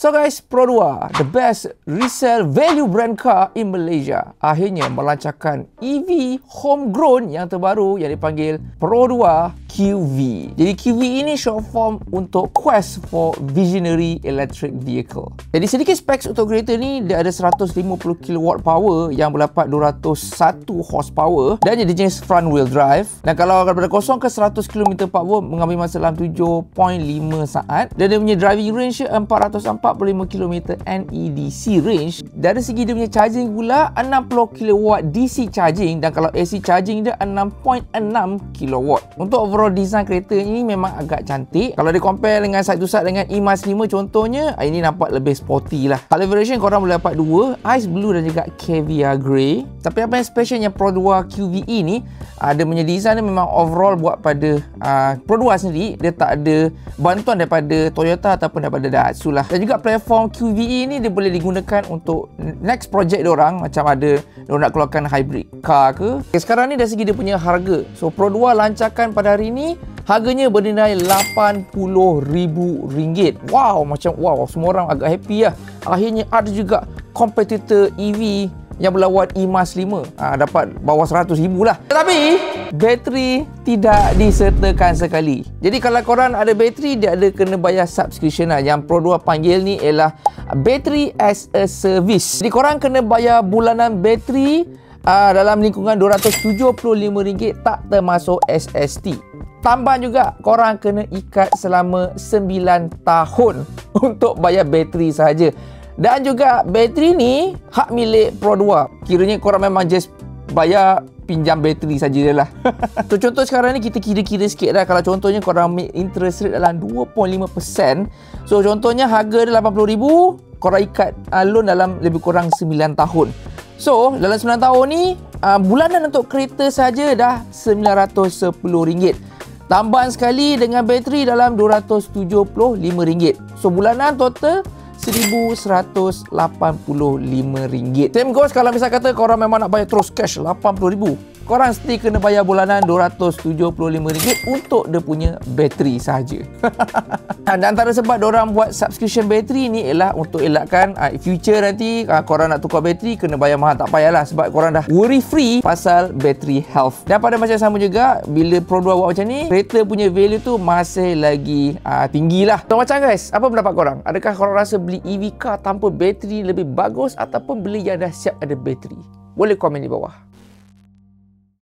So guys, Pro 2, the best resale value brand car in Malaysia, akhirnya melancarkan EV homegrown yang terbaru yang dipanggil Pro 2 QV. Jadi QV ini short form untuk Quest for Visionary Electric Vehicle. Jadi sedikit specs untuk kereta ni, dia ada 150 kW power yang berdapat 201 horsepower dan dia jenis front wheel drive. Dan kalau daripada 0 ke 100 km per hour mengambil masa dalam 7.5 saat. Dan dia punya driving range 445 km NEDC range. Dari segi dia punya charging pula 60 kW DC charging, dan kalau AC charging dia 6.6 kW. Untuk overall design kereta ini memang agak cantik. Kalau di compare dengan side to side dengan E-Mas 5 contohnya, ini nampak lebih sporty lah. Color variation korang boleh dapat dua, ice blue dan juga caviar grey. Tapi apa yang specialnya Pro 2 QVE ni, dia punya design dia memang overall buat pada Pro 2 sendiri. Dia tak ada bantuan daripada Toyota ataupun daripada Daihatsu lah. Dan juga platform QVE ni dia boleh digunakan untuk next project diorang, macam ada diorang nak keluarkan hybrid car ke. Sekarang ni dari segi dia punya harga, so Pro 2 lancarkan pada hari ni harganya bernilai RM80,000. Wow, macam wow, semua orang agak happy lah. Akhirnya ada juga kompetitor EV yang berlawan E-Mas 5, dapat bawah 100,000 lah. Tetapi bateri tidak disertakan sekali. Jadi kalau korang ada bateri, dia ada kena bayar subscription lah. Yang Pro 2 panggil ni ialah battery as a service. Jadi korang kena bayar bulanan bateri dalam lingkungan RM275, tak termasuk SST. Tambah juga korang kena ikat selama 9 tahun untuk bayar bateri sahaja. Dan juga bateri ni hak milik Pro 2. Kiranya korang memang just bayar pinjam bateri saja lah. So contoh sekarang ni kita kira-kira sikit dah. Kalau contohnya korang ambil interest rate dalam 2.5%. So contohnya harga dia RM80,000, korang ikat loan dalam lebih kurang 9 tahun. So dalam 9 tahun ni bulanan untuk kereta saja dah RM910. Tambahan sekali dengan bateri dalam RM275. So bulanan total RM1,185. Same goes kalau misal kata korang memang nak bayar terus cash RM80,000, korang still kena bayar bulanan RM275 untuk dia punya bateri sahaja. Dan antara sebab diorang buat subscription bateri ni ialah untuk elakkan future nanti korang nak tukar bateri kena bayar mahal. Tak payahlah, sebab korang dah worry free pasal battery health. Dan pada masa yang sama juga, bila Pro 2 buat macam ni, kereta punya value tu masih lagi tinggi lah. So macam guys, apa pendapat korang? Adakah korang rasa beli EV car tanpa bateri lebih bagus ataupun beli yang dah siap ada bateri? Boleh komen di bawah.